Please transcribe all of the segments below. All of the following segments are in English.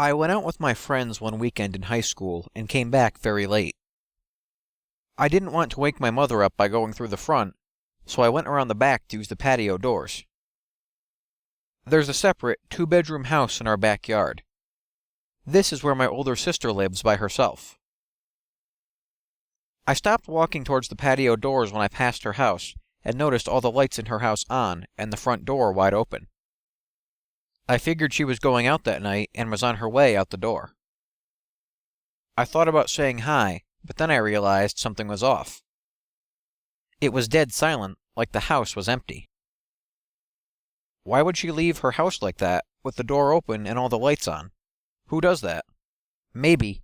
I went out with my friends one weekend in high school and came back very late. I didn't want to wake my mother up by going through the front, so I went around the back to use the patio doors. There's a separate two-bedroom house in our backyard. This is where my older sister lives by herself. I stopped walking towards the patio doors when I passed her house and noticed all the lights in her house on and the front door wide open. I figured she was going out that night and was on her way out the door. I thought about saying hi, but then I realized something was off. It was dead silent, like the house was empty. Why would she leave her house like that, with the door open and all the lights on? Who does that? Maybe.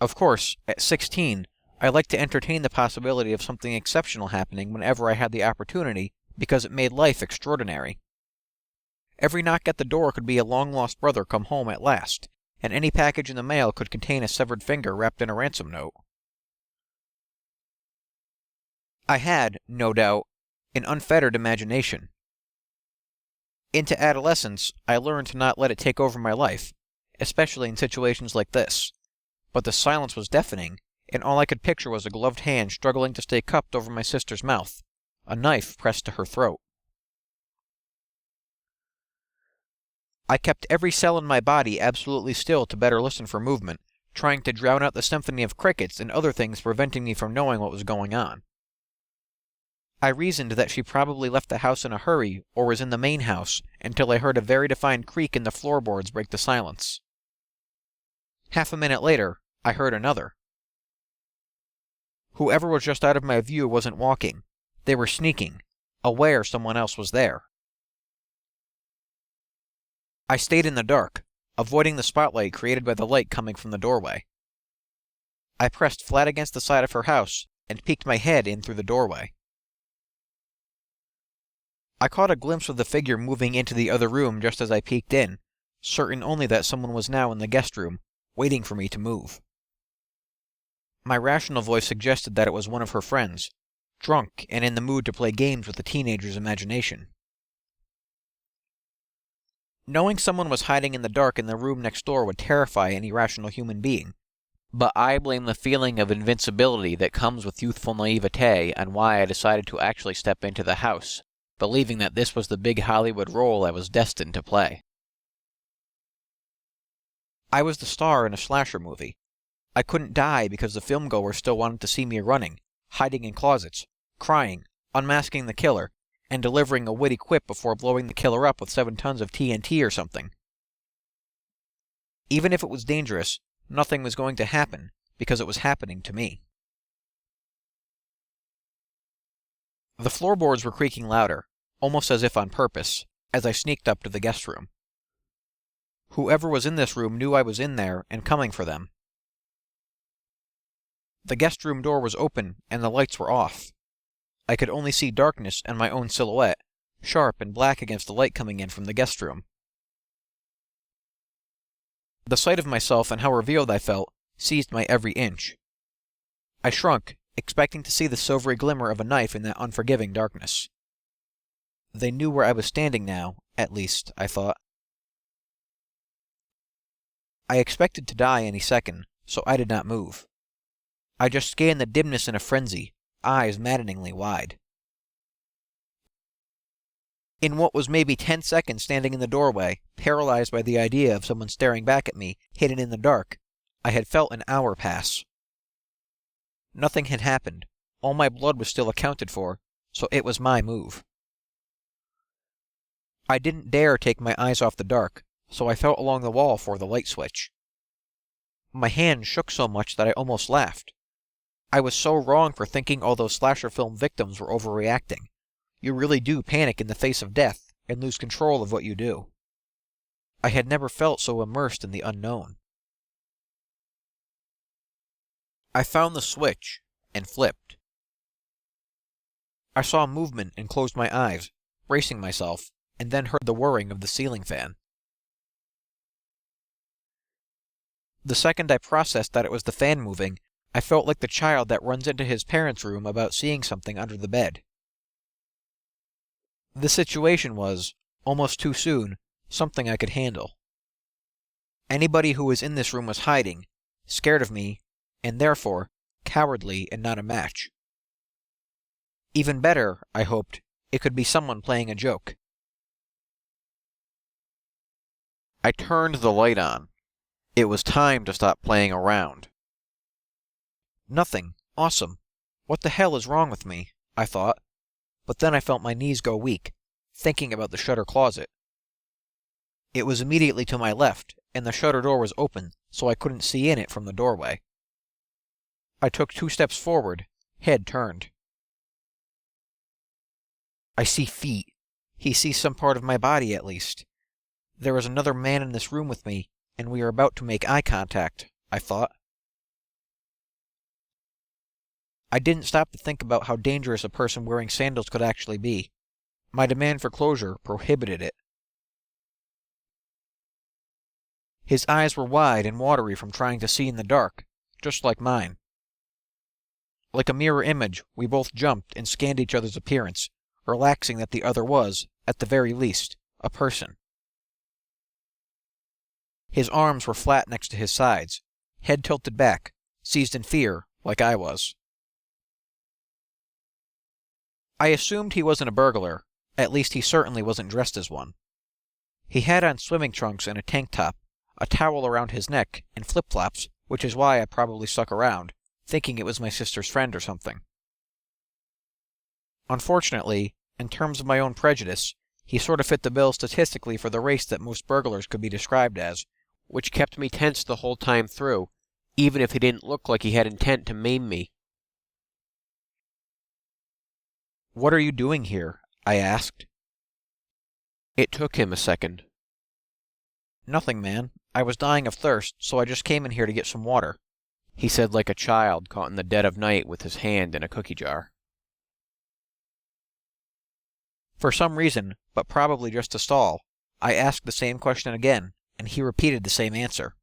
Of course, at 16, I liked to entertain the possibility of something exceptional happening whenever I had the opportunity, because it made life extraordinary. Every knock at the door could be a long-lost brother come home at last, and any package in the mail could contain a severed finger wrapped in a ransom note. I had, no doubt, an unfettered imagination. Into adolescence, I learned to not let it take over my life, especially in situations like this. But the silence was deafening, and all I could picture was a gloved hand struggling to stay cupped over my sister's mouth, a knife pressed to her throat. I kept every cell in my body absolutely still to better listen for movement, trying to drown out the symphony of crickets and other things preventing me from knowing what was going on. I reasoned that she probably left the house in a hurry or was in the main house until I heard a very defined creak in the floorboards break the silence. Half a minute later, I heard another. Whoever was just out of my view wasn't walking. They were sneaking, aware someone else was there. I stayed in the dark, avoiding the spotlight created by the light coming from the doorway. I pressed flat against the side of her house and peeked my head in through the doorway. I caught a glimpse of the figure moving into the other room just as I peeked in, certain only that someone was now in the guest room, waiting for me to move. My rational voice suggested that it was one of her friends, drunk and in the mood to play games with a teenager's imagination. Knowing someone was hiding in the dark in the room next door would terrify any rational human being, but I blame the feeling of invincibility that comes with youthful naivete on why I decided to actually step into the house, believing that this was the big Hollywood role I was destined to play. I was the star in a slasher movie. I couldn't die because the filmgoers still wanted to see me running, hiding in closets, crying, unmasking the killer, and delivering a witty quip before blowing the killer up with 7 tons of TNT or something. Even if it was dangerous, nothing was going to happen, because it was happening to me. The floorboards were creaking louder, almost as if on purpose, as I sneaked up to the guest room. Whoever was in this room knew I was in there and coming for them. The guest room door was open and the lights were off. I could only see darkness and my own silhouette, sharp and black against the light coming in from the guest room. The sight of myself and how revealed I felt seized my every inch. I shrunk, expecting to see the silvery glimmer of a knife in that unforgiving darkness. They knew where I was standing now, at least, I thought. I expected to die any second, so I did not move. I just scanned the dimness in a frenzy, eyes maddeningly wide. In what was maybe 10 seconds standing in the doorway, paralyzed by the idea of someone staring back at me, hidden in the dark, I had felt an hour pass. Nothing had happened. All my blood was still accounted for, so it was my move. I didn't dare take my eyes off the dark, so I felt along the wall for the light switch. My hand shook so much that I almost laughed. I was so wrong for thinking all those slasher film victims were overreacting. You really do panic in the face of death and lose control of what you do. I had never felt so immersed in the unknown. I found the switch and flipped. I saw movement and closed my eyes, bracing myself, and then heard the whirring of the ceiling fan. The second I processed that it was the fan moving, I felt like the child that runs into his parents' room about seeing something under the bed. The situation was, almost too soon, something I could handle. Anybody who was in this room was hiding, scared of me, and therefore cowardly and not a match. Even better, I hoped, it could be someone playing a joke. I turned the light on. It was time to stop playing around. Nothing. Awesome. What the hell is wrong with me? I thought. But then I felt my knees go weak, thinking about the shutter closet. It was immediately to my left, and the shutter door was open, so I couldn't see in it from the doorway. I took 2 steps forward, head turned. I see feet. He sees some part of my body, at least. There is another man in this room with me, and we are about to make eye contact, I thought. I didn't stop to think about how dangerous a person wearing sandals could actually be. My demand for closure prohibited it. His eyes were wide and watery from trying to see in the dark, just like mine. Like a mirror image, we both jumped and scanned each other's appearance, relaxing that the other was, at the very least, a person. His arms were flat next to his sides, head tilted back, seized in fear, like I was. I assumed he wasn't a burglar, at least he certainly wasn't dressed as one. He had on swimming trunks and a tank top, a towel around his neck, and flip-flops, which is why I probably stuck around, thinking it was my sister's friend or something. Unfortunately, in terms of my own prejudice, he sort of fit the bill statistically for the race that most burglars could be described as, which kept me tense the whole time through, even if he didn't look like he had intent to maim me. "What are you doing here?" I asked. It took him a second. "Nothing, man. I was dying of thirst, so I just came in here to get some water," he said like a child caught in the dead of night with his hand in a cookie jar. For some reason, but probably just to stall, I asked the same question again, and he repeated the same answer.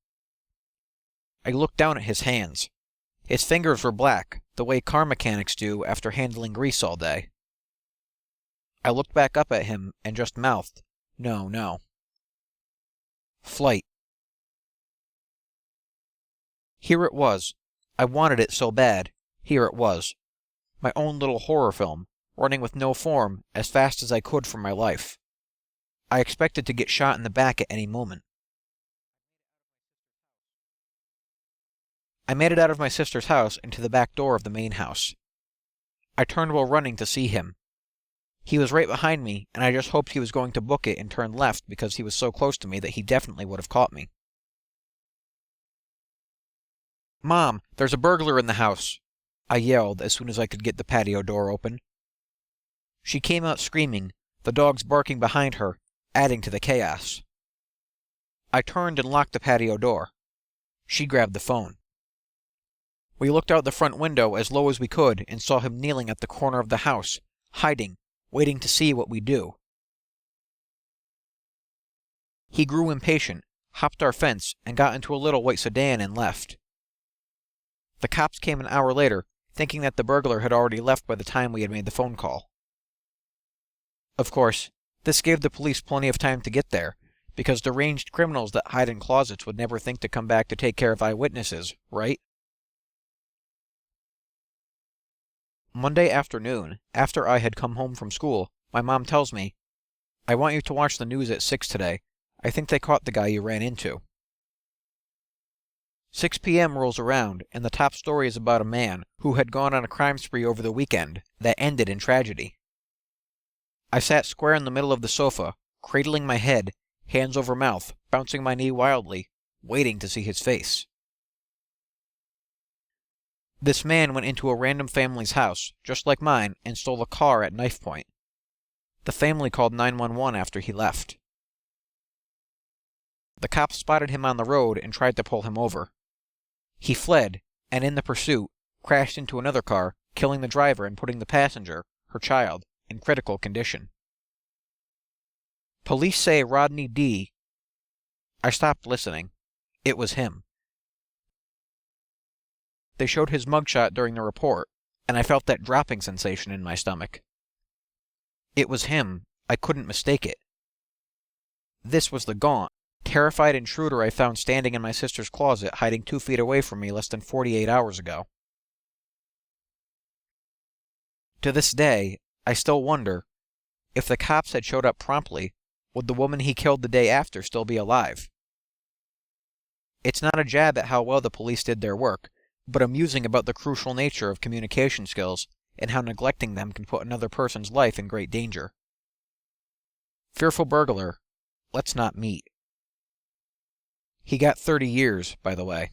I looked down at his hands. His fingers were black, the way car mechanics do after handling grease all day. I looked back up at him and just mouthed, "No, no." Flight. Here it was. I wanted it so bad. Here it was. My own little horror film, running with no form, as fast as I could for my life. I expected to get shot in the back at any moment. I made it out of my sister's house into the back door of the main house. I turned while running to see him. He was right behind me, and I just hoped he was going to book it and turn left because he was so close to me that he definitely would have caught me. "Mom, there's a burglar in the house!" I yelled as soon as I could get the patio door open. She came out screaming, the dogs barking behind her, adding to the chaos. I turned and locked the patio door. She grabbed the phone. We looked out the front window as low as we could and saw him kneeling at the corner of the house, hiding, waiting to see what we do. He grew impatient, hopped our fence, and got into a little white sedan and left. The cops came an hour later, thinking that the burglar had already left by the time we had made the phone call. Of course, this gave the police plenty of time to get there, because deranged criminals that hide in closets would never think to come back to take care of eyewitnesses, right? Monday afternoon, after I had come home from school, my mom tells me, "I want you to watch the news at 6 today. I think they caught the guy you ran into." 6 p.m. rolls around, and the top story is about a man who had gone on a crime spree over the weekend that ended in tragedy. I sat square in the middle of the sofa, cradling my head, hands over mouth, bouncing my knee wildly, waiting to see his face. This man went into a random family's house, just like mine, and stole a car at knife point. The family called 911 after he left. The cops spotted him on the road and tried to pull him over. He fled, and in the pursuit, crashed into another car, killing the driver and putting the passenger, her child, in critical condition. Police say Rodney D. I stopped listening. It was him. They showed his mugshot during the report, and I felt that dropping sensation in my stomach. It was him. I couldn't mistake it. This was the gaunt, Terrified intruder I found standing in my sister's closet, hiding 2 feet away from me less than 48 hours ago. To this day, I still wonder, if the cops had showed up promptly, would the woman he killed the day after still be alive? It's not a jab at how well the police did their work, but a musing about the crucial nature of communication skills and how neglecting them can put another person's life in great danger. Fearful burglar, let's not meet. He got 30 years, by the way.